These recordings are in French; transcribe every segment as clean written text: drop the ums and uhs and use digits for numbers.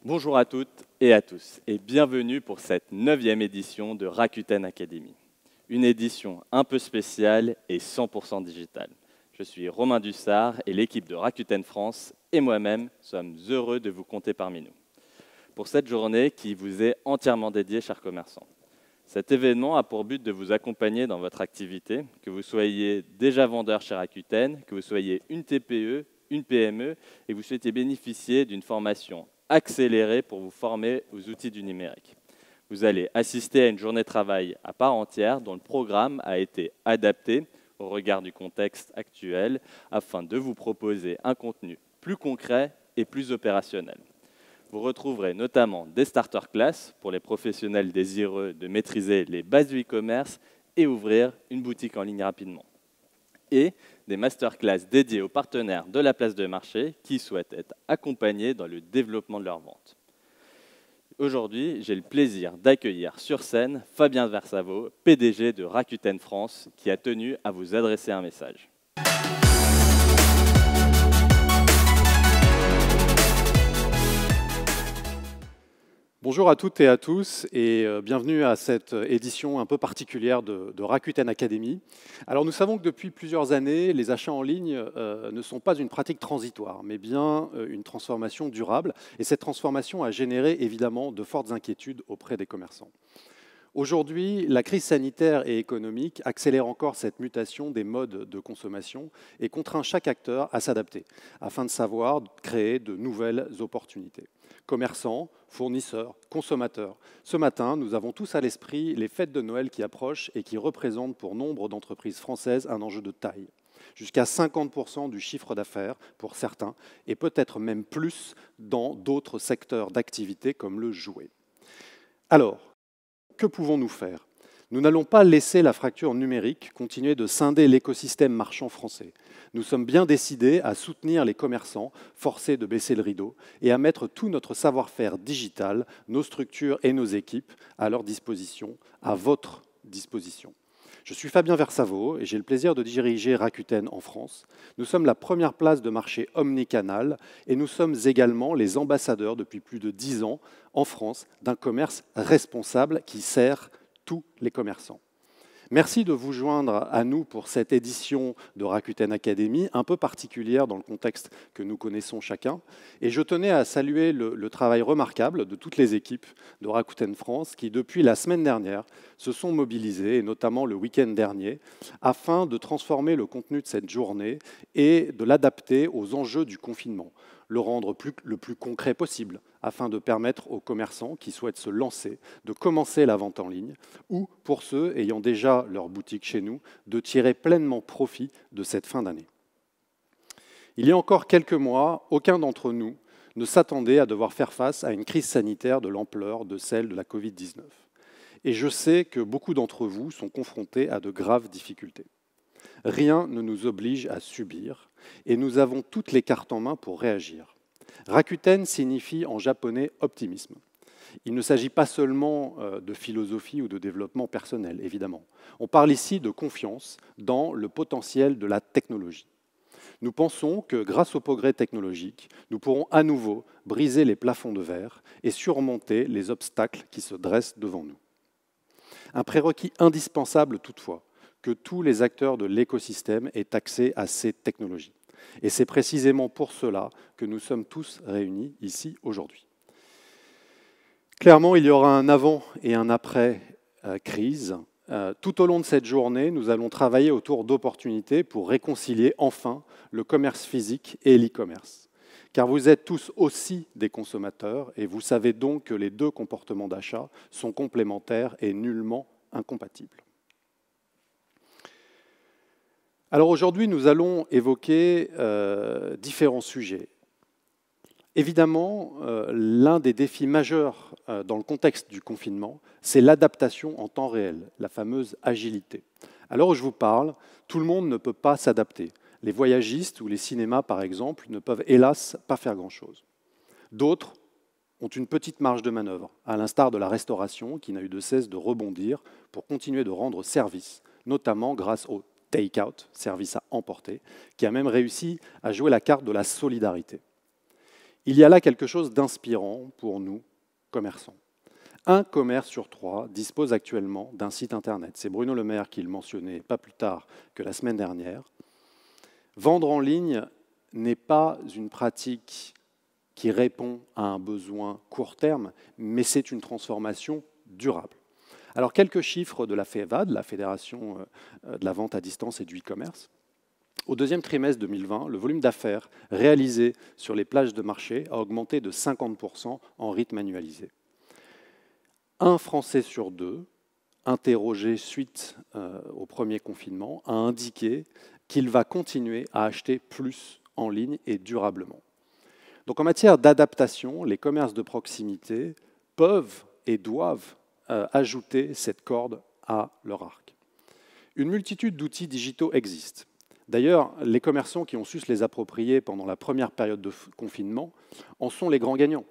Bonjour à toutes et à tous et bienvenue pour cette 9e édition de Rakuten Academy. Une édition un peu spéciale et 100% digitale. Je suis Romain Dussard et l'équipe de Rakuten France et moi-même sommes heureux de vous compter parmi nous. Pour cette journée qui vous est entièrement dédiée, chers commerçants. Cet événement a pour but de vous accompagner dans votre activité, que vous soyez déjà vendeur chez Rakuten, que vous soyez une TPE, une PME et vous souhaitez bénéficier d'une formation accélérée pour vous former aux outils du numérique. Vous allez assister à une journée de travail à part entière dont le programme a été adapté au regard du contexte actuel afin de vous proposer un contenu plus concret et plus opérationnel. Vous retrouverez notamment des starter class pour les professionnels désireux de maîtriser les bases du e-commerce et ouvrir une boutique en ligne rapidement. Et des masterclass dédiés aux partenaires de la place de marché qui souhaitent être accompagnés dans le développement de leur vente. Aujourd'hui, j'ai le plaisir d'accueillir sur scène Fabien Versavo, PDG de Rakuten France, qui a tenu à vous adresser un message. Bonjour à toutes et à tous et bienvenue à cette édition un peu particulière de Rakuten Academy. Alors nous savons que depuis plusieurs années, les achats en ligne ne sont pas une pratique transitoire, mais bien une transformation durable. Et cette transformation a généré évidemment de fortes inquiétudes auprès des commerçants. Aujourd'hui, la crise sanitaire et économique accélère encore cette mutation des modes de consommation et contraint chaque acteur à s'adapter afin de savoir créer de nouvelles opportunités. Commerçants, fournisseurs, consommateurs. Ce matin, nous avons tous à l'esprit les fêtes de Noël qui approchent et qui représentent pour nombre d'entreprises françaises un enjeu de taille. Jusqu'à 50% du chiffre d'affaires pour certains et peut-être même plus dans d'autres secteurs d'activité comme le jouet. Alors, que pouvons-nous faire ? Nous n'allons pas laisser la fracture numérique continuer de scinder l'écosystème marchand français. Nous sommes bien décidés à soutenir les commerçants, forcés de baisser le rideau, et à mettre tout notre savoir-faire digital, nos structures et nos équipes à leur disposition, à votre disposition. Je suis Fabien Versavo et j'ai le plaisir de diriger Rakuten en France. Nous sommes la première place de marché omnicanal et nous sommes également les ambassadeurs depuis plus de 10 ans en France d'un commerce responsable qui sert tous les commerçants. Merci de vous joindre à nous pour cette édition de Rakuten Academy, un peu particulière dans le contexte que nous connaissons chacun. Et je tenais à saluer le travail remarquable de toutes les équipes de Rakuten France qui, depuis la semaine dernière, se sont mobilisées, et notamment le week-end dernier, afin de transformer le contenu de cette journée et de l'adapter aux enjeux du confinement, le rendre le plus concret possible, afin de permettre aux commerçants qui souhaitent se lancer de commencer la vente en ligne ou, pour ceux ayant déjà leur boutique chez nous, de tirer pleinement profit de cette fin d'année. Il y a encore quelques mois, aucun d'entre nous ne s'attendait à devoir faire face à une crise sanitaire de l'ampleur de celle de la Covid-19. Et je sais que beaucoup d'entre vous sont confrontés à de graves difficultés. Rien ne nous oblige à subir et nous avons toutes les cartes en main pour réagir. Rakuten signifie en japonais optimisme. Il ne s'agit pas seulement de philosophie ou de développement personnel, évidemment. On parle ici de confiance dans le potentiel de la technologie. Nous pensons que grâce au progrès technologique, nous pourrons à nouveau briser les plafonds de verre et surmonter les obstacles qui se dressent devant nous. Un prérequis indispensable toutefois, que tous les acteurs de l'écosystème aient accès à ces technologies. Et c'est précisément pour cela que nous sommes tous réunis ici aujourd'hui. Clairement, il y aura un avant et un après crise. Tout au long de cette journée, nous allons travailler autour d'opportunités pour réconcilier enfin le commerce physique et l'e-commerce. Car vous êtes tous aussi des consommateurs et vous savez donc que les deux comportements d'achat sont complémentaires et nullement incompatibles. Alors aujourd'hui, nous allons évoquer différents sujets. Évidemment, l'un des défis majeurs dans le contexte du confinement, c'est l'adaptation en temps réel, la fameuse agilité. À l'heure où je vous parle, tout le monde ne peut pas s'adapter. Les voyagistes ou les cinémas, par exemple, ne peuvent hélas pas faire grand-chose. D'autres ont une petite marge de manœuvre, à l'instar de la restauration qui n'a eu de cesse de rebondir pour continuer de rendre service, notamment grâce au take-out, service à emporter, qui a même réussi à jouer la carte de la solidarité. Il y a là quelque chose d'inspirant pour nous, commerçants. Un commerce sur 3 dispose actuellement d'un site internet. C'est Bruno Le Maire qui le mentionnait pas plus tard que la semaine dernière. Vendre en ligne n'est pas une pratique qui répond à un besoin court terme, mais c'est une transformation durable. Alors, quelques chiffres de la FEVAD, la Fédération de la vente à distance et du e-commerce. Au deuxième trimestre 2020, le volume d'affaires réalisé sur les plages de marché a augmenté de 50% en rythme annualisé. Un Français sur deux, interrogé suite au premier confinement, a indiqué qu'il va continuer à acheter plus en ligne et durablement. Donc en matière d'adaptation, les commerces de proximité peuvent et doivent ajouter cette corde à leur arc. Une multitude d'outils digitaux existent. D'ailleurs, les commerçants qui ont su se les approprier pendant la première période de confinement en sont les grands gagnants.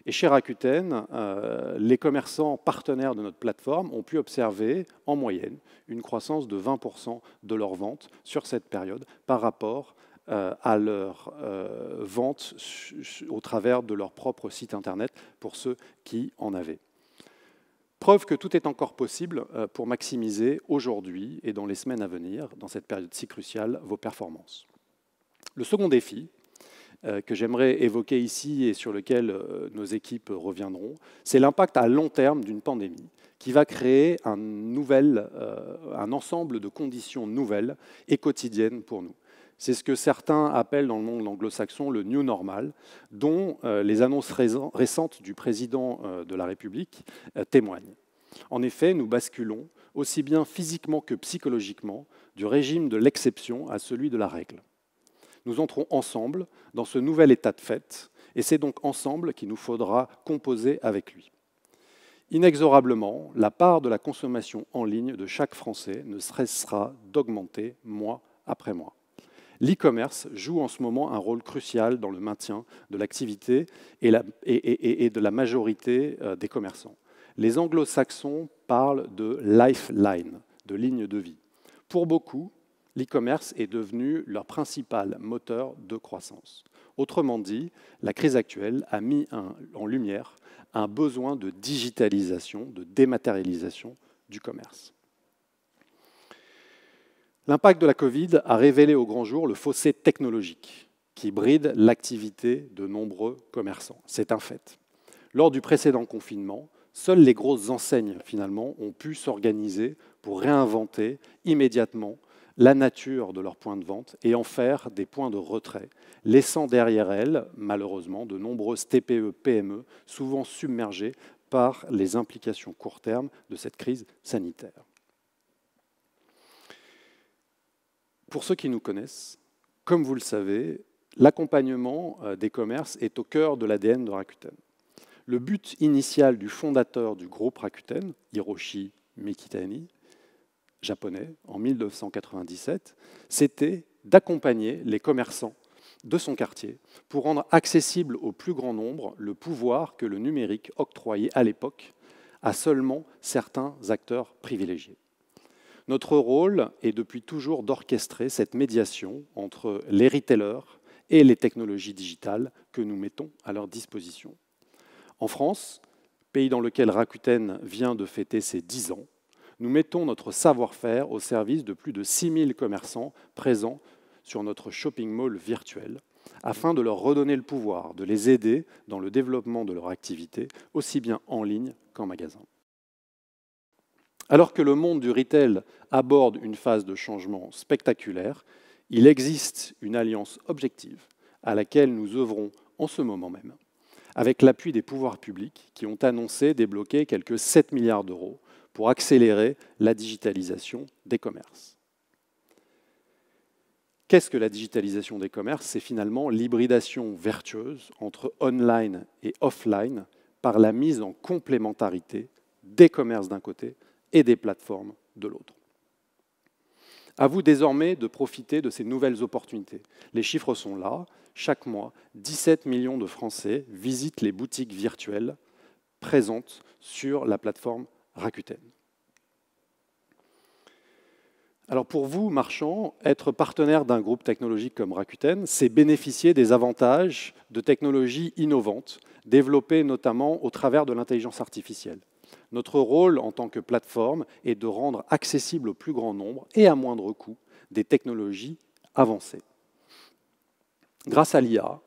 Et chez Rakuten, les commerçants partenaires de notre plateforme ont pu observer en moyenne une croissance de 20% de leurs ventes sur cette période par rapport à leurs ventes au travers de leur propre site internet pour ceux qui en avaient. Preuve que tout est encore possible pour maximiser aujourd'hui et dans les semaines à venir, dans cette période si cruciale, vos performances. Le second défi que j'aimerais évoquer ici et sur lequel nos équipes reviendront, c'est l'impact à long terme d'une pandémie qui va créer un ensemble de conditions nouvelles et quotidiennes pour nous. C'est ce que certains appellent dans le monde anglo-saxon le New Normal, dont les annonces récentes du président de la République témoignent. En effet, nous basculons, aussi bien physiquement que psychologiquement, du régime de l'exception à celui de la règle. Nous entrons ensemble dans ce nouvel état de fait, et c'est donc ensemble qu'il nous faudra composer avec lui. Inexorablement, la part de la consommation en ligne de chaque Français ne cessera d'augmenter mois après mois. L'e-commerce joue en ce moment un rôle crucial dans le maintien de l'activité et de la majorité des commerçants. Les anglo-saxons parlent de lifeline, de ligne de vie. Pour beaucoup, l'e-commerce est devenu leur principal moteur de croissance. Autrement dit, la crise actuelle a mis en lumière un besoin de digitalisation, de dématérialisation du commerce. L'impact de la Covid a révélé au grand jour le fossé technologique qui bride l'activité de nombreux commerçants. C'est un fait. Lors du précédent confinement, seules les grosses enseignes, finalement, ont pu s'organiser pour réinventer immédiatement la nature de leurs points de vente et en faire des points de retrait, laissant derrière elles, malheureusement, de nombreuses TPE-PME, souvent submergées par les implications court terme de cette crise sanitaire. Pour ceux qui nous connaissent, comme vous le savez, l'accompagnement des commerces est au cœur de l'ADN de Rakuten. Le but initial du fondateur du groupe Rakuten, Hiroshi Mikitani, japonais, en 1997, c'était d'accompagner les commerçants de son quartier pour rendre accessible au plus grand nombre le pouvoir que le numérique octroyait à l'époque à seulement certains acteurs privilégiés. Notre rôle est depuis toujours d'orchestrer cette médiation entre les retailers et les technologies digitales que nous mettons à leur disposition. En France, pays dans lequel Rakuten vient de fêter ses 10 ans, nous mettons notre savoir-faire au service de plus de 6000 commerçants présents sur notre shopping mall virtuel, afin de leur redonner le pouvoir, de les aider dans le développement de leur activité, aussi bien en ligne qu'en magasin. Alors que le monde du retail aborde une phase de changement spectaculaire, il existe une alliance objective à laquelle nous œuvrons en ce moment même, avec l'appui des pouvoirs publics qui ont annoncé débloquer quelques 7 milliards d'euros pour accélérer la digitalisation des commerces. Qu'est-ce que la digitalisation des commerces? C'est finalement l'hybridation vertueuse entre online et offline par la mise en complémentarité des commerces d'un côté et des plateformes de l'autre. À vous désormais de profiter de ces nouvelles opportunités. Les chiffres sont là. Chaque mois, 17 millions de Français visitent les boutiques virtuelles présentes sur la plateforme Rakuten. Alors pour vous, marchands, être partenaire d'un groupe technologique comme Rakuten, c'est bénéficier des avantages de technologies innovantes, développées notamment au travers de l'intelligence artificielle. Notre rôle en tant que plateforme est de rendre accessible au plus grand nombre et à moindre coût des technologies avancées. Grâce à l'IA,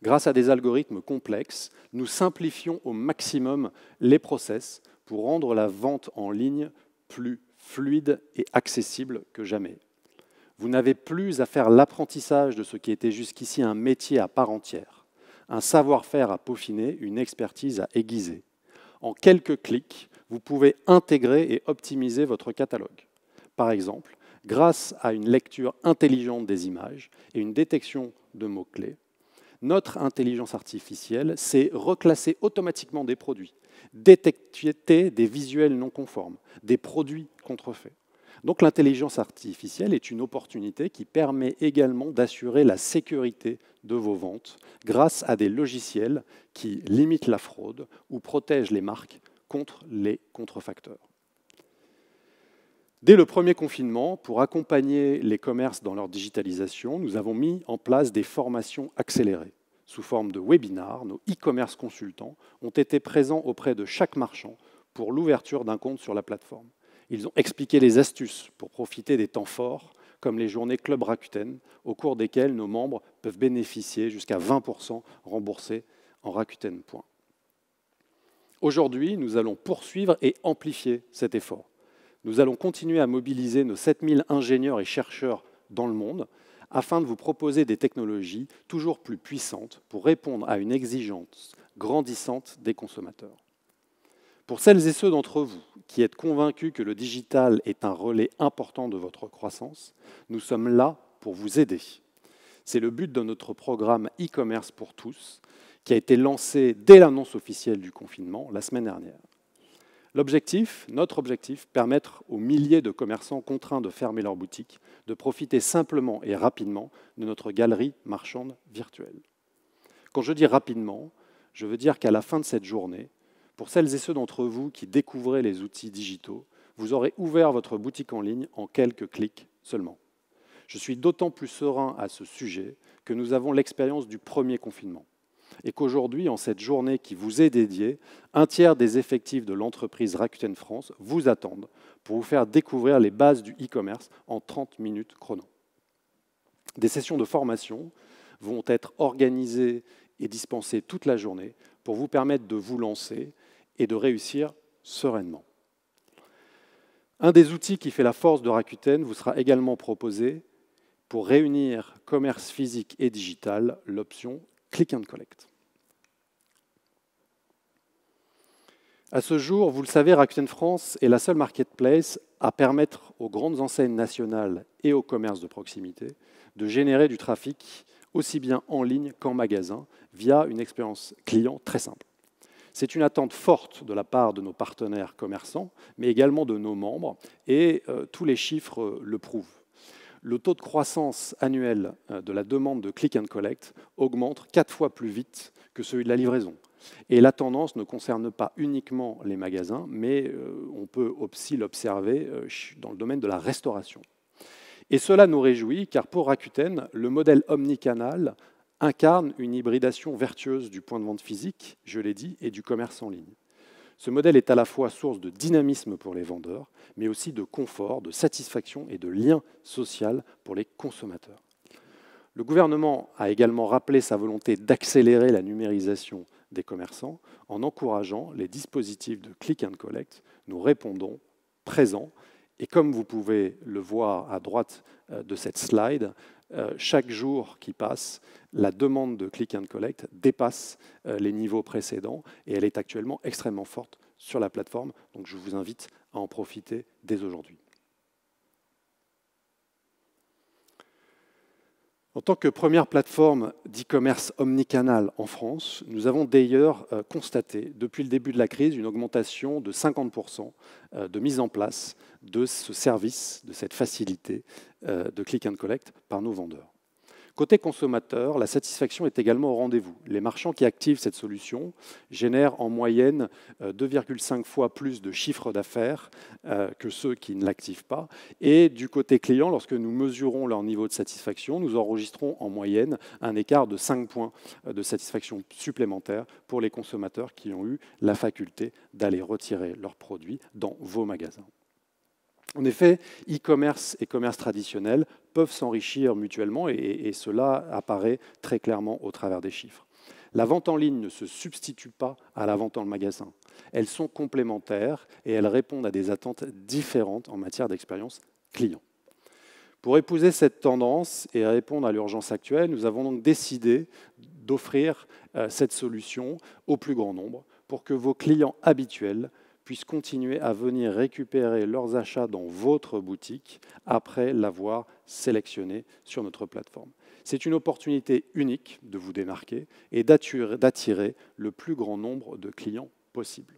grâce à des algorithmes complexes, nous simplifions au maximum les process pour rendre la vente en ligne plus fluide et accessible que jamais. Vous n'avez plus à faire l'apprentissage de ce qui était jusqu'ici un métier à part entière, un savoir-faire à peaufiner, une expertise à aiguiser. En quelques clics, vous pouvez intégrer et optimiser votre catalogue. Par exemple, grâce à une lecture intelligente des images et une détection de mots-clés, notre intelligence artificielle sait reclasser automatiquement des produits, détecter des visuels non conformes, des produits contrefaits. Donc l'intelligence artificielle est une opportunité qui permet également d'assurer la sécurité de vos ventes grâce à des logiciels qui limitent la fraude ou protègent les marques contre les contrefacteurs. Dès le premier confinement, pour accompagner les commerces dans leur digitalisation, nous avons mis en place des formations accélérées. Sous forme de webinars, nos e-commerce consultants ont été présents auprès de chaque marchand pour l'ouverture d'un compte sur la plateforme. Ils ont expliqué les astuces pour profiter des temps forts, comme les journées Club Rakuten, au cours desquelles nos membres peuvent bénéficier jusqu'à 20% remboursés en Rakuten Points. Aujourd'hui, nous allons poursuivre et amplifier cet effort. Nous allons continuer à mobiliser nos 7000 ingénieurs et chercheurs dans le monde afin de vous proposer des technologies toujours plus puissantes pour répondre à une exigence grandissante des consommateurs. Pour celles et ceux d'entre vous qui êtes convaincus que le digital est un relais important de votre croissance, nous sommes là pour vous aider. C'est le but de notre programme e-commerce pour tous, qui a été lancé dès l'annonce officielle du confinement la semaine dernière. Notre objectif, permettre aux milliers de commerçants contraints de fermer leurs boutiques de profiter simplement et rapidement de notre galerie marchande virtuelle. Quand je dis rapidement, je veux dire qu'à la fin de cette journée, pour celles et ceux d'entre vous qui découvrez les outils digitaux, vous aurez ouvert votre boutique en ligne en quelques clics seulement. Je suis d'autant plus serein à ce sujet que nous avons l'expérience du premier confinement et qu'aujourd'hui, en cette journée qui vous est dédiée, un tiers des effectifs de l'entreprise Rakuten France vous attendent pour vous faire découvrir les bases du e-commerce en 30 minutes chrono. Des sessions de formation vont être organisées et dispensées toute la journée pour vous permettre de vous lancer et de réussir sereinement. Un des outils qui fait la force de Rakuten vous sera également proposé pour réunir commerce physique et digital, l'option Click and Collect. À ce jour, vous le savez, Rakuten France est la seule marketplace à permettre aux grandes enseignes nationales et aux commerces de proximité de générer du trafic aussi bien en ligne qu'en magasin via une expérience client très simple. C'est une attente forte de la part de nos partenaires commerçants, mais également de nos membres, et tous les chiffres le prouvent. Le taux de croissance annuel de la demande de Click and Collect augmente 4 fois plus vite que celui de la livraison. Et la tendance ne concerne pas uniquement les magasins, mais on peut aussi l'observer dans le domaine de la restauration. Et cela nous réjouit, car pour Rakuten, le modèle omnicanal incarne une hybridation vertueuse du point de vente physique, je l'ai dit, et du commerce en ligne. Ce modèle est à la fois source de dynamisme pour les vendeurs, mais aussi de confort, de satisfaction et de lien social pour les consommateurs. Le gouvernement a également rappelé sa volonté d'accélérer la numérisation des commerçants en encourageant les dispositifs de Click and Collect. Nous répondons présents. Et comme vous pouvez le voir à droite de cette slide, chaque jour qui passe, la demande de Click and Collect dépasse les niveaux précédents et elle est actuellement extrêmement forte sur la plateforme. Donc je vous invite à en profiter dès aujourd'hui. En tant que première plateforme d'e-commerce omnicanal en France, nous avons d'ailleurs constaté depuis le début de la crise une augmentation de 50% de mise en place de ce service, de cette facilité de Click and Collect par nos vendeurs. Côté consommateur, la satisfaction est également au rendez-vous. Les marchands qui activent cette solution génèrent en moyenne 2,5 fois plus de chiffre d'affaires que ceux qui ne l'activent pas. Et du côté client, lorsque nous mesurons leur niveau de satisfaction, nous enregistrons en moyenne un écart de 5 points de satisfaction supplémentaires pour les consommateurs qui ont eu la faculté d'aller retirer leurs produits dans vos magasins. En effet, e-commerce et commerce traditionnel peuvent s'enrichir mutuellement et cela apparaît très clairement au travers des chiffres. La vente en ligne ne se substitue pas à la vente dans le magasin. Elles sont complémentaires et elles répondent à des attentes différentes en matière d'expérience client. Pour épouser cette tendance et répondre à l'urgence actuelle, nous avons donc décidé d'offrir cette solution au plus grand nombre pour que vos clients habituels puissent continuer à venir récupérer leurs achats dans votre boutique après l'avoir sélectionné sur notre plateforme. C'est une opportunité unique de vous démarquer et d'attirer le plus grand nombre de clients possible.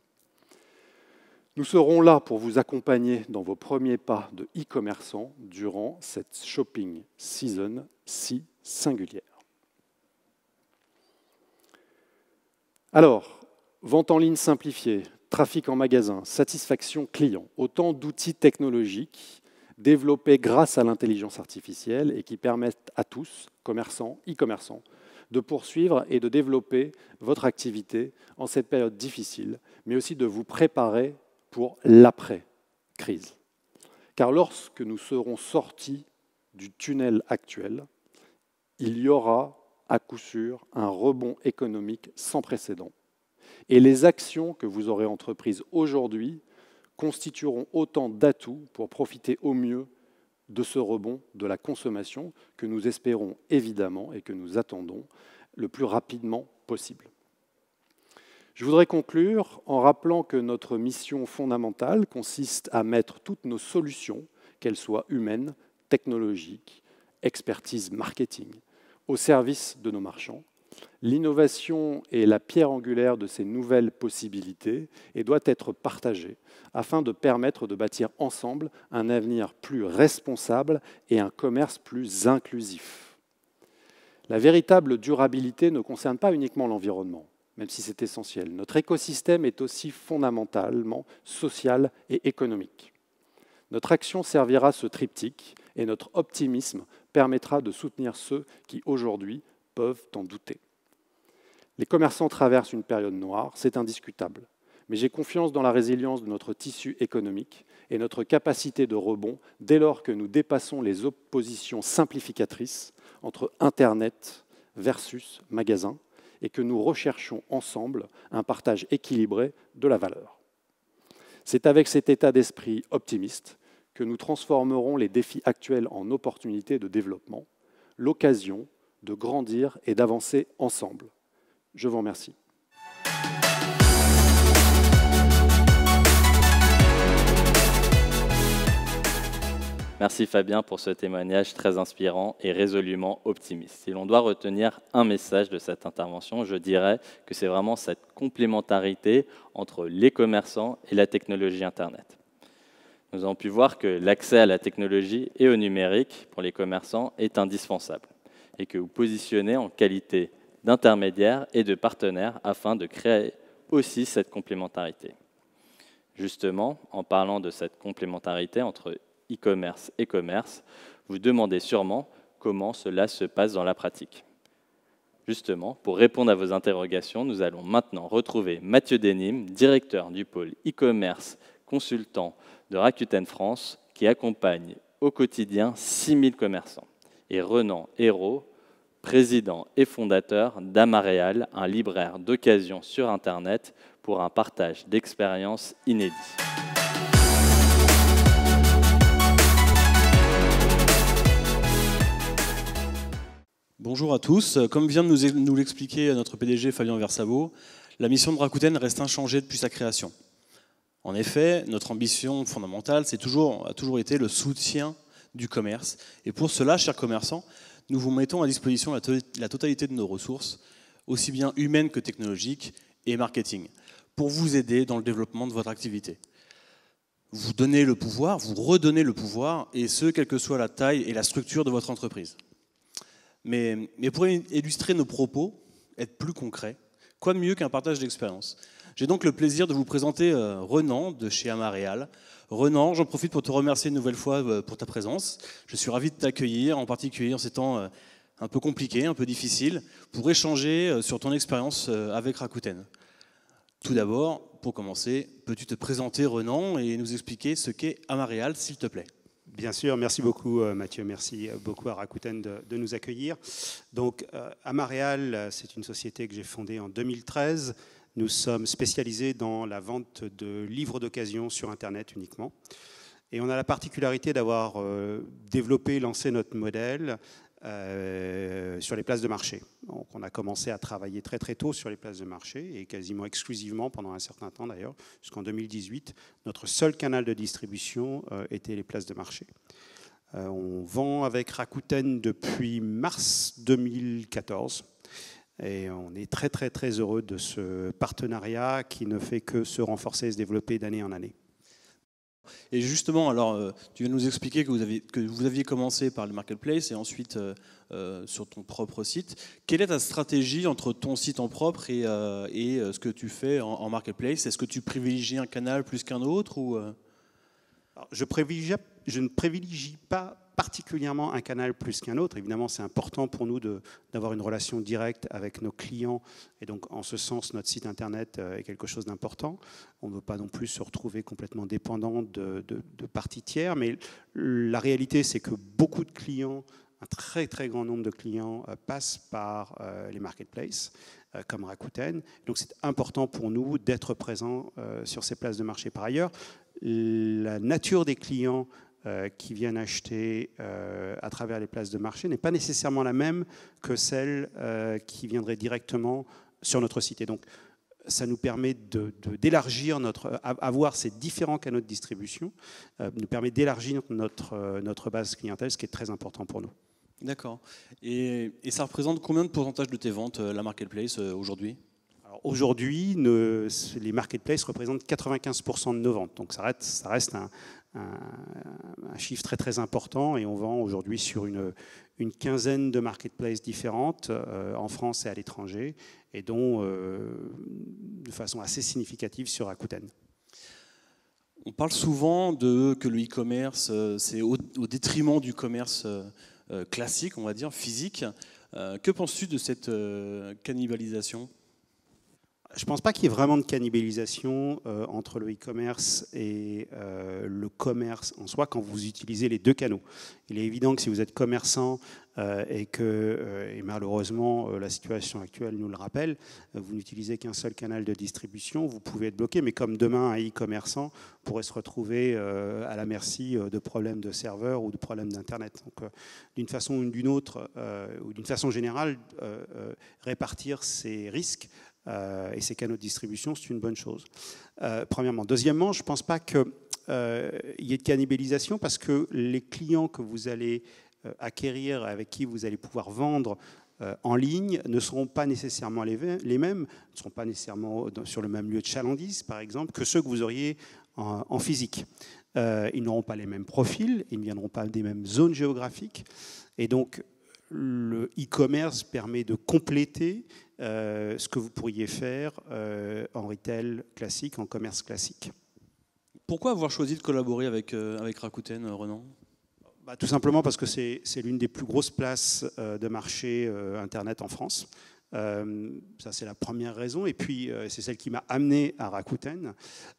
Nous serons là pour vous accompagner dans vos premiers pas de e-commerçant durant cette shopping season si singulière. Alors, vente en ligne simplifiée, trafic en magasin, satisfaction client, autant d'outils technologiques développés grâce à l'intelligence artificielle et qui permettent à tous, commerçants, e-commerçants, de poursuivre et de développer votre activité en cette période difficile, mais aussi de vous préparer pour l'après-crise. Car lorsque nous serons sortis du tunnel actuel, il y aura à coup sûr un rebond économique sans précédent. Et les actions que vous aurez entreprises aujourd'hui constitueront autant d'atouts pour profiter au mieux de ce rebond de la consommation que nous espérons évidemment et que nous attendons le plus rapidement possible. Je voudrais conclure en rappelant que notre mission fondamentale consiste à mettre toutes nos solutions, qu'elles soient humaines, technologiques, expertise marketing, au service de nos marchands. L'innovation est la pierre angulaire de ces nouvelles possibilités et doit être partagée afin de permettre de bâtir ensemble un avenir plus responsable et un commerce plus inclusif. La véritable durabilité ne concerne pas uniquement l'environnement, même si c'est essentiel. Notre écosystème est aussi fondamentalement social et économique. Notre action servira ce triptyque et notre optimisme permettra de soutenir ceux qui aujourd'hui peuvent en douter. Les commerçants traversent une période noire, c'est indiscutable, mais j'ai confiance dans la résilience de notre tissu économique et notre capacité de rebond dès lors que nous dépassons les oppositions simplificatrices entre Internet versus magasin et que nous recherchons ensemble un partage équilibré de la valeur. C'est avec cet état d'esprit optimiste que nous transformerons les défis actuels en opportunités de développement, l'occasion de grandir et d'avancer ensemble. Je vous remercie. Merci Fabien pour ce témoignage très inspirant et résolument optimiste. Si l'on doit retenir un message de cette intervention, je dirais que c'est vraiment cette complémentarité entre les commerçants et la technologie Internet. Nous avons pu voir que l'accès à la technologie et au numérique pour les commerçants est indispensable et que vous positionnez en qualité d'intermédiaires et de partenaires afin de créer aussi cette complémentarité. Justement, en parlant de cette complémentarité entre e-commerce et commerce, vous demandez sûrement comment cela se passe dans la pratique. Justement, pour répondre à vos interrogations, nous allons maintenant retrouver Mathieu Denim, directeur du pôle e-commerce consultant de Rakuten France, qui accompagne au quotidien 6000 commerçants, et Renan Hérault, président et fondateur d'Amaréal, un libraire d'occasion sur Internet pour un partage d'expériences inédits. Bonjour à tous. Comme vient de nous l'expliquer notre PDG Fabien Versavo, la mission de Rakuten reste inchangée depuis sa création. En effet, notre ambition fondamentale, a toujours été le soutien du commerce. Et pour cela, chers commerçants, nous vous mettons à disposition la totalité de nos ressources, aussi bien humaines que technologiques et marketing, pour vous aider dans le développement de votre activité. Vous donnez le pouvoir, vous redonnez le pouvoir, et ce, quelle que soit la taille et la structure de votre entreprise. Mais pour illustrer nos propos, être plus concret, quoi de mieux qu'un partage d'expérience? J'ai donc le plaisir de vous présenter Renan de chez Amaréal. Renan, j'en profite pour te remercier une nouvelle fois pour ta présence. Je suis ravi de t'accueillir, en particulier en ces temps un peu compliqués, un peu difficiles, pour échanger sur ton expérience avec Rakuten. Tout d'abord, pour commencer, peux-tu te présenter, Renan, et nous expliquer ce qu'est Amaréal, s'il te plaît? Bien sûr, merci beaucoup Mathieu, merci beaucoup à Rakuten de nous accueillir. Donc Amaréal, c'est une société que j'ai fondée en 2013. Nous sommes spécialisés dans la vente de livres d'occasion sur Internet uniquement. Et on a la particularité d'avoir développé, lancé notre modèle sur les places de marché. Donc on a commencé à travailler très très tôt sur les places de marché et quasiment exclusivement pendant un certain temps d'ailleurs, jusqu'en 2018. Notre seul canal de distribution était les places de marché. On vend avec Rakuten depuis mars 2014. Et on est très très très heureux de ce partenariat qui ne fait que se renforcer et se développer d'année en année. Et justement, alors, tu viens de nous expliquer que vous aviez commencé par le marketplace et ensuite sur ton propre site. Quelle est ta stratégie entre ton site en propre et ce que tu fais en marketplace? Est-ce que tu privilégies un canal plus qu'un autre ou Alors, je ne privilégie pas particulièrement un canal plus qu'un autre. Évidemment, c'est important pour nous d'avoir une relation directe avec nos clients. Et donc, en ce sens, notre site Internet est quelque chose d'important. On ne veut pas non plus se retrouver complètement dépendant de parties tiers. Mais la réalité, c'est que beaucoup de clients, un très très grand nombre de clients passent par les marketplaces comme Rakuten. Donc, c'est important pour nous d'être présents sur ces places de marché. Par ailleurs, la nature des clients qui viennent acheter à travers les places de marché n'est pas nécessairement la même que celle qui viendrait directement sur notre site. Et donc, ça nous permet d'élargir avoir ces différents canaux de distribution, nous permet d'élargir notre base clientèle, ce qui est très important pour nous. D'accord. Et ça représente combien de pourcentage de tes ventes, la marketplace, aujourd'hui? Aujourd'hui, les marketplaces représentent 95% de nos ventes. Donc ça reste un chiffre très très important et on vend aujourd'hui sur une quinzaine de marketplaces différentes en France et à l'étranger et dont de façon assez significative sur Rakuten. On parle souvent que le e-commerce, c'est au détriment du commerce classique, on va dire, physique. Que penses-tu de cette cannibalisation ? Je ne pense pas qu'il y ait vraiment de cannibalisation entre le e-commerce et le commerce en soi quand vous utilisez les deux canaux. Il est évident que si vous êtes commerçant et malheureusement la situation actuelle nous le rappelle, vous n'utilisez qu'un seul canal de distribution, vous pouvez être bloqué, mais comme demain un e-commerçant pourrait se retrouver à la merci de problèmes de serveurs ou de problèmes d'Internet. Donc d'une façon ou d'une autre, ou d'une façon générale, répartir ces risques et ces canaux de distribution, c'est une bonne chose. Premièrement. Deuxièmement, je ne pense pas qu'il y ait de cannibalisation parce que les clients que vous allez acquérir, avec qui vous allez pouvoir vendre en ligne, ne seront pas nécessairement les mêmes, ne seront pas nécessairement sur le même lieu de chalandise, par exemple, que ceux que vous auriez en physique. Ils n'auront pas les mêmes profils, ils ne viendront pas des mêmes zones géographiques. Et donc, le e-commerce permet de compléter ce que vous pourriez faire en retail classique, en commerce classique. Pourquoi avoir choisi de collaborer avec Rakuten, Renan ? Tout simplement parce que c'est l'une des plus grosses places de marché Internet en France. Ça, c'est la première raison. Et puis, c'est celle qui m'a amené à Rakuten.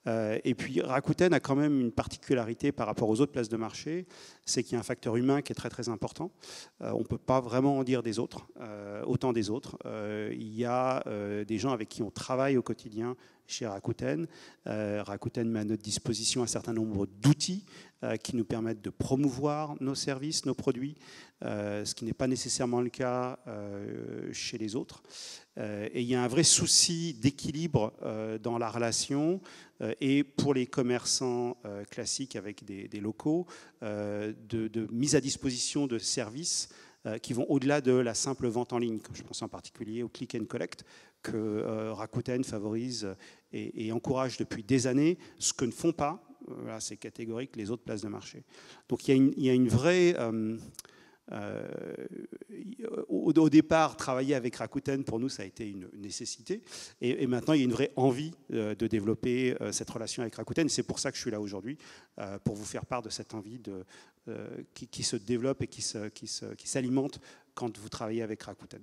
Et puis, Rakuten a quand même une particularité par rapport aux autres places de marché, c'est qu'il y a un facteur humain qui est très, très important. On ne peut pas vraiment en dire autant des autres. Il y a des gens avec qui on travaille au quotidien chez Rakuten. Rakuten met à notre disposition un certain nombre d'outils qui nous permettent de promouvoir nos services, nos produits, ce qui n'est pas nécessairement le cas chez les autres. Et il y a un vrai souci d'équilibre dans la relation et pour les commerçants classiques avec des locaux, de mise à disposition de services qui vont au-delà de la simple vente en ligne. Je pense en particulier au click and collect que Rakuten favorise et encourage depuis des années, ce que ne font pas, c'est catégorique, les autres places de marché. Donc il y a une vraie Au départ, travailler avec Rakuten, pour nous, ça a été une nécessité. Et maintenant, il y a une vraie envie de développer cette relation avec Rakuten. C'est pour ça que je suis là aujourd'hui, pour vous faire part de cette envie qui se développe et qui s'alimente quand vous travaillez avec Rakuten.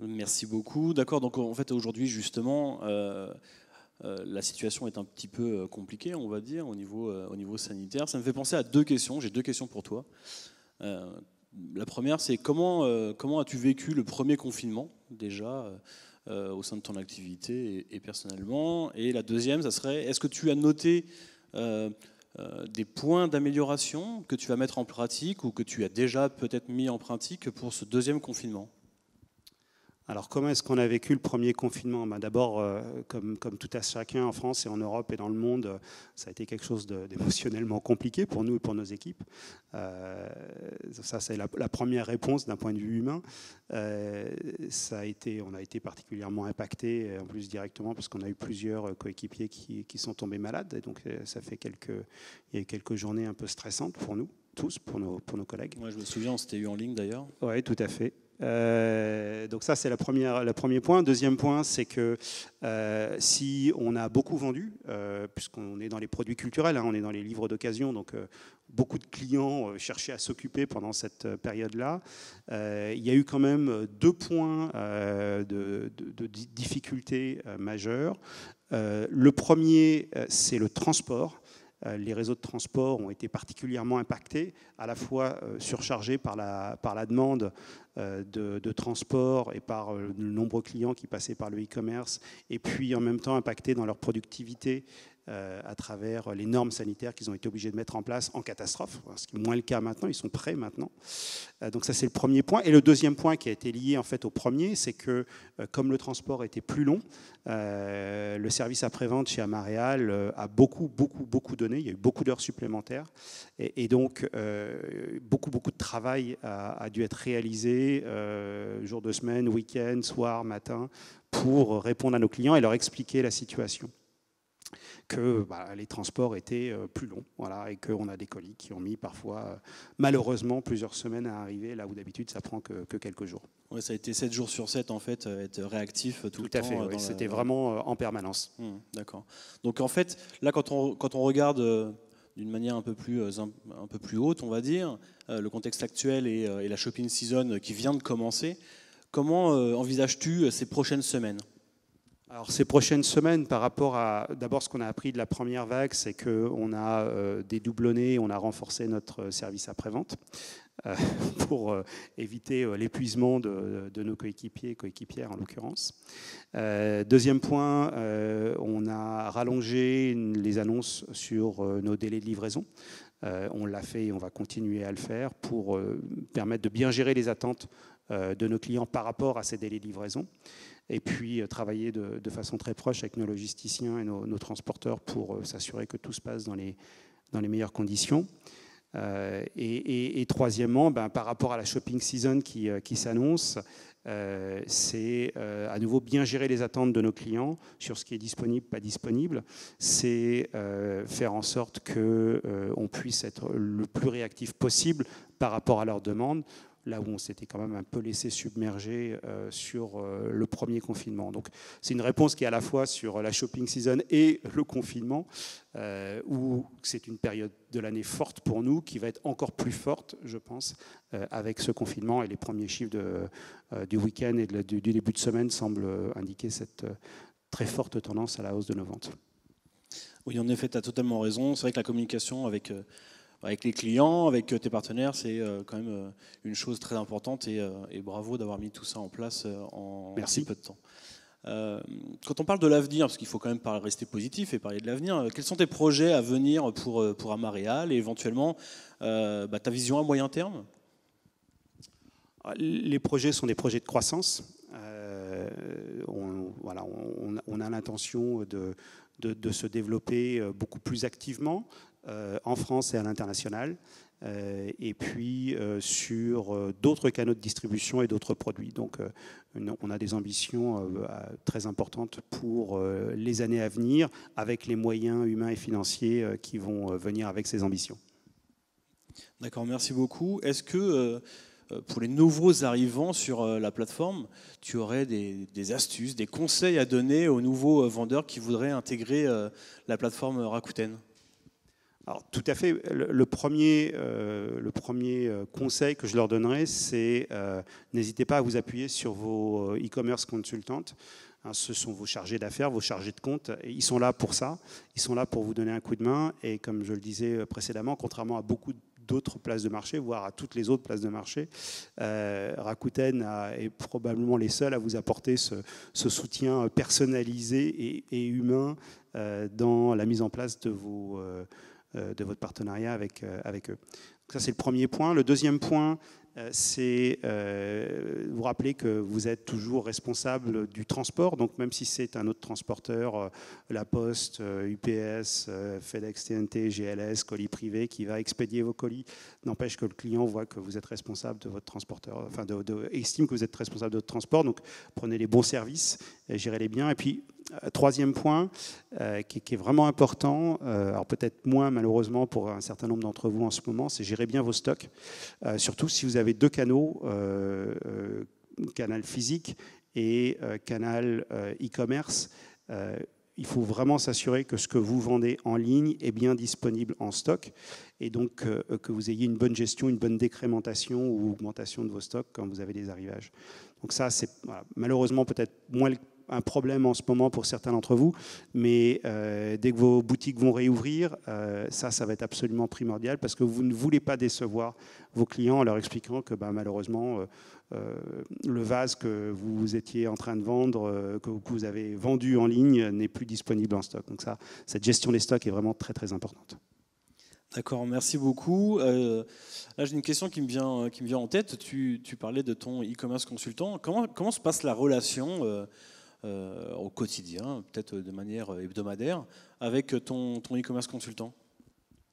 Merci beaucoup. D'accord, donc en fait, aujourd'hui, justement, la situation est un petit peu compliquée, on va dire, au niveau sanitaire. Ça me fait penser à deux questions. J'ai deux questions pour toi. La première, c'est comment as-tu vécu le premier confinement, déjà, au sein de ton activité et personnellement? Et la deuxième, ça serait, est-ce que tu as noté des points d'amélioration que tu vas mettre en pratique ou que tu as déjà peut-être mis en pratique pour ce deuxième confinement? Alors, comment est-ce qu'on a vécu le premier confinement? D'abord, comme tout à chacun en France et en Europe et dans le monde, ça a été quelque chose d'émotionnellement compliqué pour nous et pour nos équipes. Ça, c'est la première réponse d'un point de vue humain. On a été particulièrement impactés, en plus directement, parce qu'on a eu plusieurs coéquipiers qui sont tombés malades. Et donc, il y a eu quelques journées un peu stressantes pour nous, tous, pour nos collègues. Moi, je me souviens, on s'était eu en ligne d'ailleurs. Oui, tout à fait. Donc ça, c'est le premier point. Deuxième point, c'est que si on a beaucoup vendu, puisqu'on est dans les produits culturels, on est dans les livres d'occasion, donc beaucoup de clients cherchaient à s'occuper pendant cette période-là. Il y a eu quand même 2 points de difficultés majeures. Le premier, c'est le transport. Les réseaux de transport ont été particulièrement impactés, à la fois surchargés par la demande de transport et par de nombreux clients qui passaient par le e-commerce, et puis en même temps impactés dans leur productivité à travers les normes sanitaires qu'ils ont été obligés de mettre en place en catastrophe, ce qui est moins le cas maintenant, ils sont prêts maintenant. Donc ça, c'est le premier point. Et le deuxième point qui a été lié en fait au premier, c'est que comme le transport était plus long, le service après-vente chez Amaréal a beaucoup donné, il y a eu beaucoup d'heures supplémentaires, et donc beaucoup de travail a dû être réalisé jour de semaine, week-end, soir, matin, pour répondre à nos clients et leur expliquer la situation. Que les transports étaient plus longs, et qu'on a des colis qui ont mis parfois, malheureusement, plusieurs semaines à arriver, là où d'habitude ça prend que quelques jours. Ouais, ça a été 7 jours sur 7, en fait, être réactif tout le temps. Tout à fait, oui, c'était vraiment en permanence. D'accord. Donc en fait, là, quand on regarde d'une manière un peu plus haute, on va dire, le contexte actuel et la shopping season qui vient de commencer, comment envisages-tu ces prochaines semaines ? Alors ces prochaines semaines, par rapport à d'abord ce qu'on a appris de la première vague, c'est qu'on a dédoublonné, on a renforcé notre service après-vente pour éviter l'épuisement de nos coéquipières en l'occurrence. Deuxième point, on a rallongé les annonces sur nos délais de livraison. On l'a fait et on va continuer à le faire pour permettre de bien gérer les attentes de nos clients par rapport à ces délais de livraison. Et puis travailler de façon très proche avec nos logisticiens et nos transporteurs pour s'assurer que tout se passe dans les meilleures conditions. Et troisièmement, par rapport à la shopping season qui s'annonce, c'est à nouveau bien gérer les attentes de nos clients sur ce qui est disponible, pas disponible. C'est faire en sorte qu'on puisse être le plus réactif possible par rapport à leurs demandes, là où on s'était quand même un peu laissé submerger sur le premier confinement. Donc c'est une réponse qui est à la fois sur la shopping season et le confinement, où c'est une période de l'année forte pour nous, qui va être encore plus forte, je pense, avec ce confinement, et les premiers chiffres du week-end et du début de semaine semblent indiquer cette très forte tendance à la hausse de nos ventes. Oui, en effet, tu as totalement raison. C'est vrai que la communication avec les clients, avec tes partenaires, c'est quand même une chose très importante, et bravo d'avoir mis tout ça en place en si peu de temps. Quand on parle de l'avenir, parce qu'il faut quand même rester positif et parler de l'avenir, quels sont tes projets à venir pour Amaréal et éventuellement ta vision à moyen terme ? Les projets sont des projets de croissance. On a l'intention de se développer beaucoup plus activement en France et à l'international, et puis sur d'autres canaux de distribution et d'autres produits. Donc on a des ambitions très importantes pour les années à venir, avec les moyens humains et financiers qui vont venir avec ces ambitions. D'accord, merci beaucoup. Est-ce que pour les nouveaux arrivants sur la plateforme, tu aurais des astuces, des conseils à donner aux nouveaux vendeurs qui voudraient intégrer la plateforme Rakuten? Alors, tout à fait. Le premier conseil que je leur donnerais, c'est n'hésitez pas à vous appuyer sur vos e-commerce consultantes. Hein, ce sont vos chargés d'affaires, vos chargés de compte. Et ils sont là pour ça. Ils sont là pour vous donner un coup de main. Et comme je le disais précédemment, contrairement à beaucoup d'autres places de marché, voire à toutes les autres places de marché, Rakuten est probablement les seuls à vous apporter ce soutien personnalisé et humain dans la mise en place de votre partenariat avec eux. Donc ça, c'est le premier point. Le deuxième point, c'est vous rappeler que vous êtes toujours responsable du transport. Donc même si c'est un autre transporteur, La Poste, UPS, FedEx, TNT, GLS, colis privé, qui va expédier vos colis, n'empêche que le client voit que vous êtes responsable de votre transporteur, enfin estime que vous êtes responsable de votre transport. Donc prenez les bons services, gérez-les bien. Et puis troisième point, qui est vraiment important, alors peut-être moins malheureusement pour un certain nombre d'entre vous en ce moment, c'est gérer bien vos stocks. Surtout si vous avez deux canaux, canal physique et canal e-commerce. Il faut vraiment s'assurer que ce que vous vendez en ligne est bien disponible en stock et donc que vous ayez une bonne gestion, une bonne décrémentation ou augmentation de vos stocks quand vous avez des arrivages. Donc ça, c'est malheureusement peut-être moins un problème en ce moment pour certains d'entre vous, mais dès que vos boutiques vont réouvrir, ça va être absolument primordial parce que vous ne voulez pas décevoir vos clients en leur expliquant que malheureusement, le vase que vous étiez en train de vendre, que vous avez vendu en ligne, n'est plus disponible en stock. Donc ça, cette gestion des stocks est vraiment très très importante. D'accord, merci beaucoup. Là, j'ai une question qui me vient en tête. Tu parlais de ton e-commerce consultant. Comment se passe la relation au quotidien, peut-être de manière hebdomadaire, avec ton e-commerce consultant?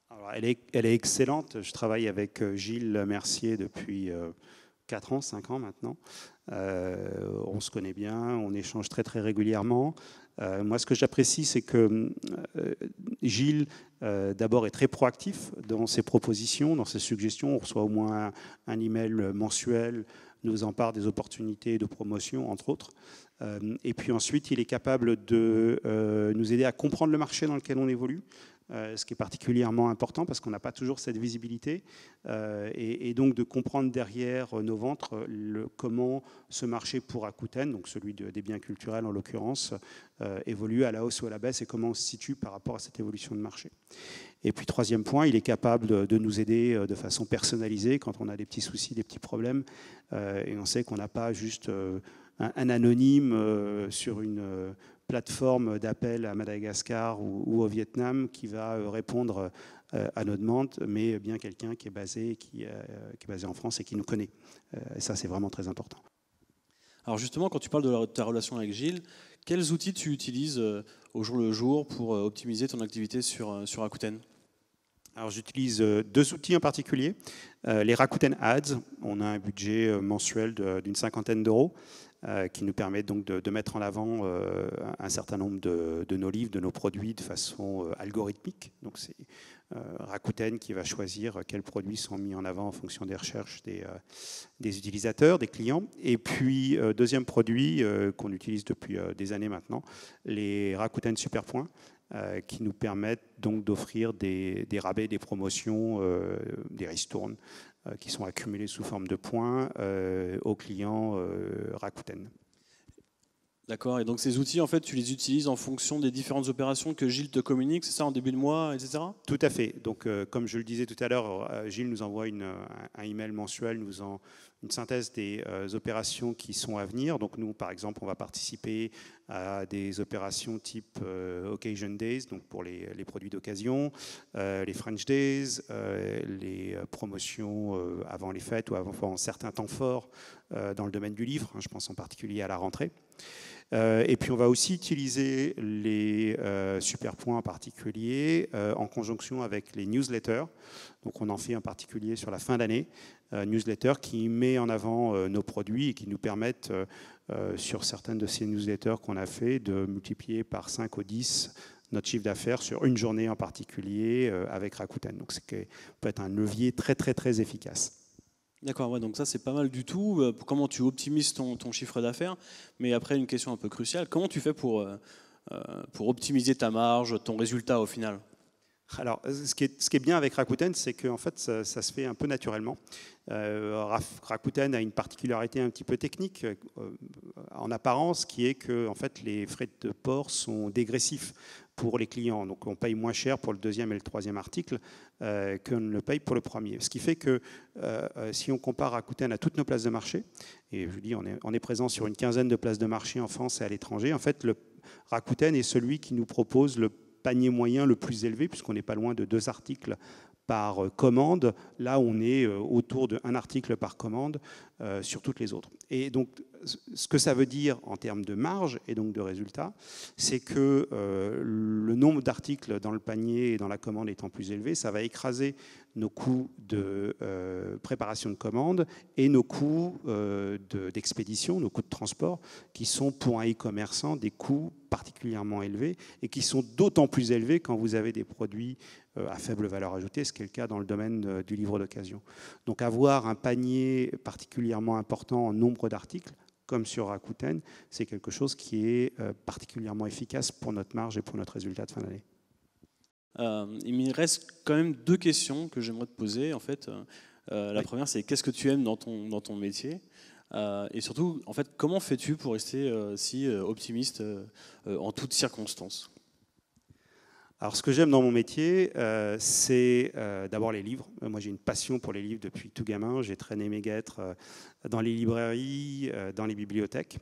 Alors, elle est excellente. Je travaille avec Gilles Mercier depuis 4 ans, 5 ans maintenant. On se connaît bien, on échange très très régulièrement. Moi, ce que j'apprécie, c'est que Gilles, d'abord, est très proactif dans ses propositions, dans ses suggestions. On reçoit au moins un email mensuel, nous en part des opportunités de promotion, entre autres. Et puis ensuite, il est capable de nous aider à comprendre le marché dans lequel on évolue, ce qui est particulièrement important parce qu'on n'a pas toujours cette visibilité, et donc de comprendre derrière nos ventres comment ce marché pour Rakuten, donc celui des biens culturels en l'occurrence, évolue à la hausse ou à la baisse et comment on se situe par rapport à cette évolution de marché. Et puis troisième point, il est capable de nous aider de façon personnalisée quand on a des petits soucis, des petits problèmes, et on sait qu'on n'a pas juste un anonyme sur une plateforme d'appel à Madagascar ou au Vietnam qui va répondre à nos demandes, mais bien quelqu'un qui est basé en France et qui nous connaît. Et ça, c'est vraiment très important. Alors justement, quand tu parles de ta relation avec Gilles, quels outils tu utilises au jour le jour pour optimiser ton activité sur Rakuten? Alors j'utilise 2 outils en particulier. Les Rakuten Ads, on a un budget mensuel d'une 50aine d'euros qui nous permet donc de mettre en avant un certain nombre de nos livres, de nos produits de façon algorithmique. Donc c'est Rakuten qui va choisir quels produits sont mis en avant en fonction des recherches des utilisateurs, des clients. Et puis deuxième produit qu'on utilise depuis des années maintenant, les Rakuten Super Points, qui nous permettent donc d'offrir des rabais, des promotions, des ristournes qui sont accumulés sous forme de points aux clients Rakuten. D'accord, et donc ces outils, en fait, tu les utilises en fonction des différentes opérations que Gilles te communique, c'est ça, en début de mois, etc. Tout à fait. Donc, comme je le disais tout à l'heure, Gilles nous envoie un email mensuel, nous en une synthèse des opérations qui sont à venir. Donc, nous, par exemple, on va participer à des opérations type Occasion Days, donc pour les produits d'occasion, les French Days, les promotions avant les fêtes ou avant certains temps forts dans le domaine du livre. Je pense en particulier à la rentrée. Et puis on va aussi utiliser les super points en particulier en conjonction avec les newsletters. Donc on en fait en particulier sur la fin d'année, newsletter qui met en avant nos produits et qui nous permettent sur certaines de ces newsletters qu'on a fait de multiplier par 5 ou 10 notre chiffre d'affaires sur une journée en particulier avec Rakuten. Donc, ça peut être un levier très, très, très efficace. D'accord, ouais, donc ça c'est pas mal du tout. Comment tu optimises ton chiffre d'affaires? Mais après, une question un peu cruciale, comment tu fais pour optimiser ta marge, ton résultat au final? Alors, ce qui est bien avec Rakuten, c'est qu'en fait, ça se fait un peu naturellement. Rakuten a une particularité un petit peu technique en apparence, qui est que en fait, les frais de port sont dégressifs pour les clients. Donc, on paye moins cher pour le deuxième et le troisième article qu'on ne le paye pour le premier. Ce qui fait que si on compare Rakuten à toutes nos places de marché, et je vous dis, on est présent sur une quinzaine de places de marché en France et à l'étranger, en fait, Rakuten est celui qui nous propose le panier moyen le plus élevé, puisqu'on n'est pas loin de 2 articles par commande. Là, on est autour de 1 article par commande sur toutes les autres. Et donc, ce que ça veut dire en termes de marge et donc de résultat, c'est que le nombre d'articles dans le panier et dans la commande étant plus élevé, ça va écraser nos coûts de préparation de commande et nos coûts d'expédition, nos coûts de transport, qui sont pour un e-commerçant des coûts particulièrement élevés et qui sont d'autant plus élevés quand vous avez des produits à faible valeur ajoutée, ce qui est le cas dans le domaine du livre d'occasion. Donc avoir un panier particulièrement important en nombre d'articles, comme sur Rakuten, c'est quelque chose qui est particulièrement efficace pour notre marge et pour notre résultat de fin d'année. Il me reste quand même 2 questions que j'aimerais te poser. En fait, la première, c'est qu'est-ce que tu aimes dans ton métier? Et surtout, en fait, comment fais-tu pour rester si optimiste en toutes circonstances? Alors, ce que j'aime dans mon métier, c'est d'abord les livres. Moi, j'ai une passion pour les livres depuis tout gamin. J'ai traîné mes guêtres dans les librairies, dans les bibliothèques.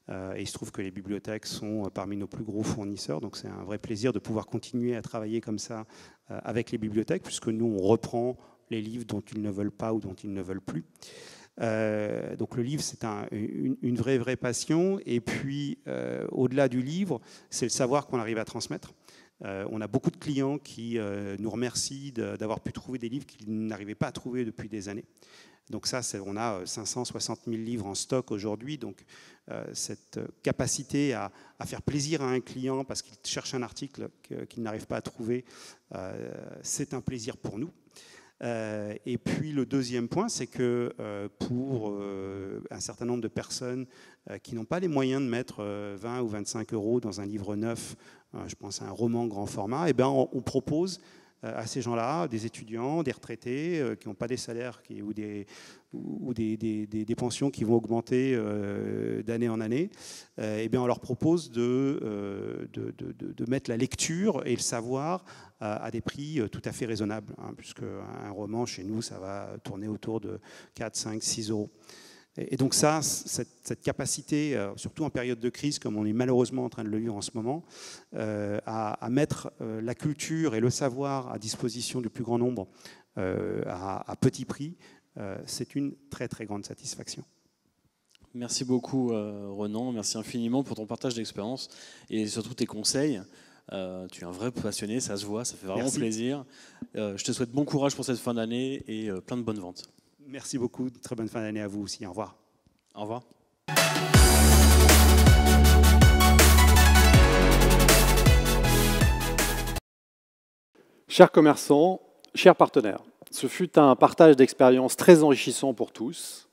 Et il se trouve que les bibliothèques sont parmi nos plus gros fournisseurs. Donc, c'est un vrai plaisir de pouvoir continuer à travailler comme ça avec les bibliothèques, puisque nous, on reprend les livres dont ils ne veulent pas ou dont ils ne veulent plus. Donc le livre, c'est une vraie passion. Et puis, au-delà du livre, c'est le savoir qu'on arrive à transmettre. On a beaucoup de clients qui nous remercient d'avoir pu trouver des livres qu'ils n'arrivaient pas à trouver depuis des années. Donc ça, on a 560 000 livres en stock aujourd'hui. Donc cette capacité à faire plaisir à un client parce qu'il cherche un article qu'il n'arrive pas à trouver, c'est un plaisir pour nous. Et puis le deuxième point, c'est que pour un certain nombre de personnes qui n'ont pas les moyens de mettre 20 ou 25 euros dans un livre neuf, je pense à un roman grand format, et bien on propose à ces gens-là, des étudiants, des retraités qui n'ont pas des salaires ou des pensions qui vont augmenter d'année en année, et bien on leur propose de mettre la lecture et le savoir à des prix tout à fait raisonnables, puisque un roman chez nous, ça va tourner autour de 4, 5, 6 euros. Et donc ça, cette capacité, surtout en période de crise, comme on est malheureusement en train de le vivre en ce moment, à mettre la culture et le savoir à disposition du plus grand nombre à petit prix, c'est une très très grande satisfaction. Merci beaucoup Ronan, merci infiniment pour ton partage d'expérience et surtout tes conseils. Tu es un vrai passionné, ça se voit, ça fait vraiment plaisir. Je te souhaite bon courage pour cette fin d'année et plein de bonnes ventes. Merci beaucoup, très bonne fin d'année à vous aussi, au revoir. Au revoir. Chers commerçants, chers partenaires, ce fut un partage d'expériences très enrichissant pour tous.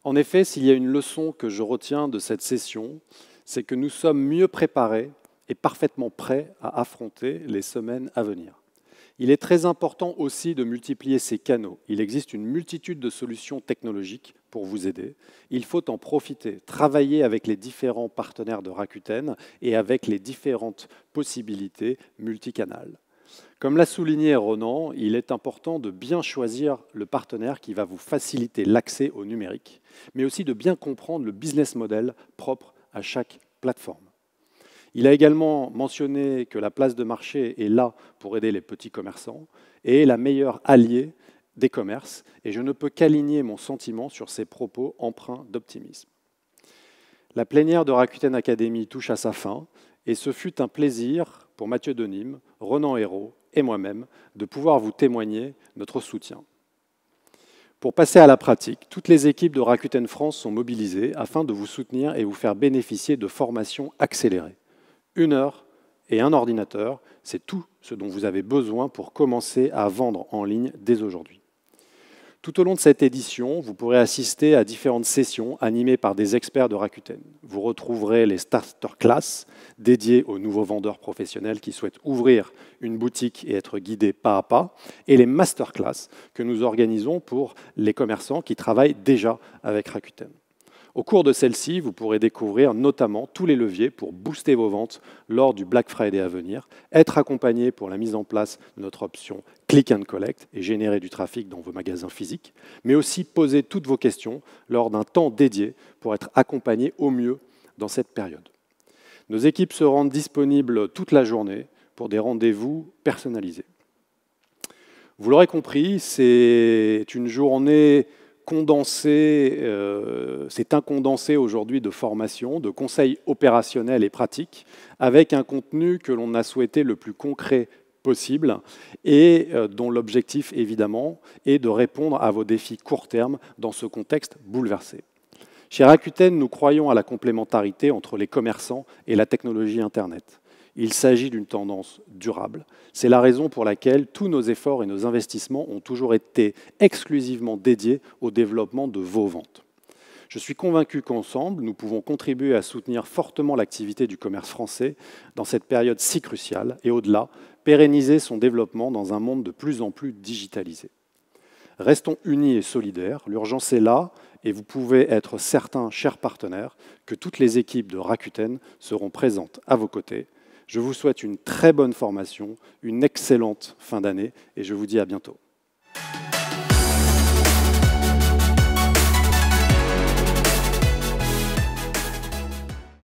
En effet, s'il y a une leçon que je retiens de cette session, c'est que nous sommes mieux préparés et parfaitement prêts à affronter les semaines à venir. Il est très important aussi de multiplier ces canaux. Il existe une multitude de solutions technologiques pour vous aider. Il faut en profiter, travailler avec les différents partenaires de Rakuten et avec les différentes possibilités multicanales. Comme l'a souligné Ronan, il est important de bien choisir le partenaire qui va vous faciliter l'accès au numérique, mais aussi de bien comprendre le business model propre à chaque plateforme. Il a également mentionné que la place de marché est là pour aider les petits commerçants et est la meilleure alliée des commerces, et je ne peux qu'aligner mon sentiment sur ces propos empreints d'optimisme. La plénière de Rakuten Academy touche à sa fin, et ce fut un plaisir pour Mathieu Denim, Ronan Hérault et moi-même de pouvoir vous témoigner notre soutien. Pour passer à la pratique, toutes les équipes de Rakuten France sont mobilisées afin de vous soutenir et vous faire bénéficier de formations accélérées. 1 heure et un ordinateur, c'est tout ce dont vous avez besoin pour commencer à vendre en ligne dès aujourd'hui. Tout au long de cette édition, vous pourrez assister à différentes sessions animées par des experts de Rakuten. Vous retrouverez les starter class dédiés aux nouveaux vendeurs professionnels qui souhaitent ouvrir une boutique et être guidés pas à pas, et les masterclass que nous organisons pour les commerçants qui travaillent déjà avec Rakuten. Au cours de celle-ci, vous pourrez découvrir notamment tous les leviers pour booster vos ventes lors du Black Friday à venir, être accompagné pour la mise en place de notre option Click and Collect et générer du trafic dans vos magasins physiques, mais aussi poser toutes vos questions lors d'un temps dédié pour être accompagné au mieux dans cette période. Nos équipes se rendent disponibles toute la journée pour des rendez-vous personnalisés. Vous l'aurez compris, c'est une journée condensé, c'est un condensé aujourd'hui de formation, de conseils opérationnels et pratiques, avec un contenu que l'on a souhaité le plus concret possible et dont l'objectif, évidemment, est de répondre à vos défis court terme dans ce contexte bouleversé. Chez Rakuten, nous croyons à la complémentarité entre les commerçants et la technologie Internet. Il s'agit d'une tendance durable. C'est la raison pour laquelle tous nos efforts et nos investissements ont toujours été exclusivement dédiés au développement de vos ventes. Je suis convaincu qu'ensemble, nous pouvons contribuer à soutenir fortement l'activité du commerce français dans cette période si cruciale et au-delà, pérenniser son développement dans un monde de plus en plus digitalisé. Restons unis et solidaires, l'urgence est là et vous pouvez être certains, chers partenaires, que toutes les équipes de Rakuten seront présentes à vos côtés. Je vous souhaite une très bonne formation, une excellente fin d'année et je vous dis à bientôt.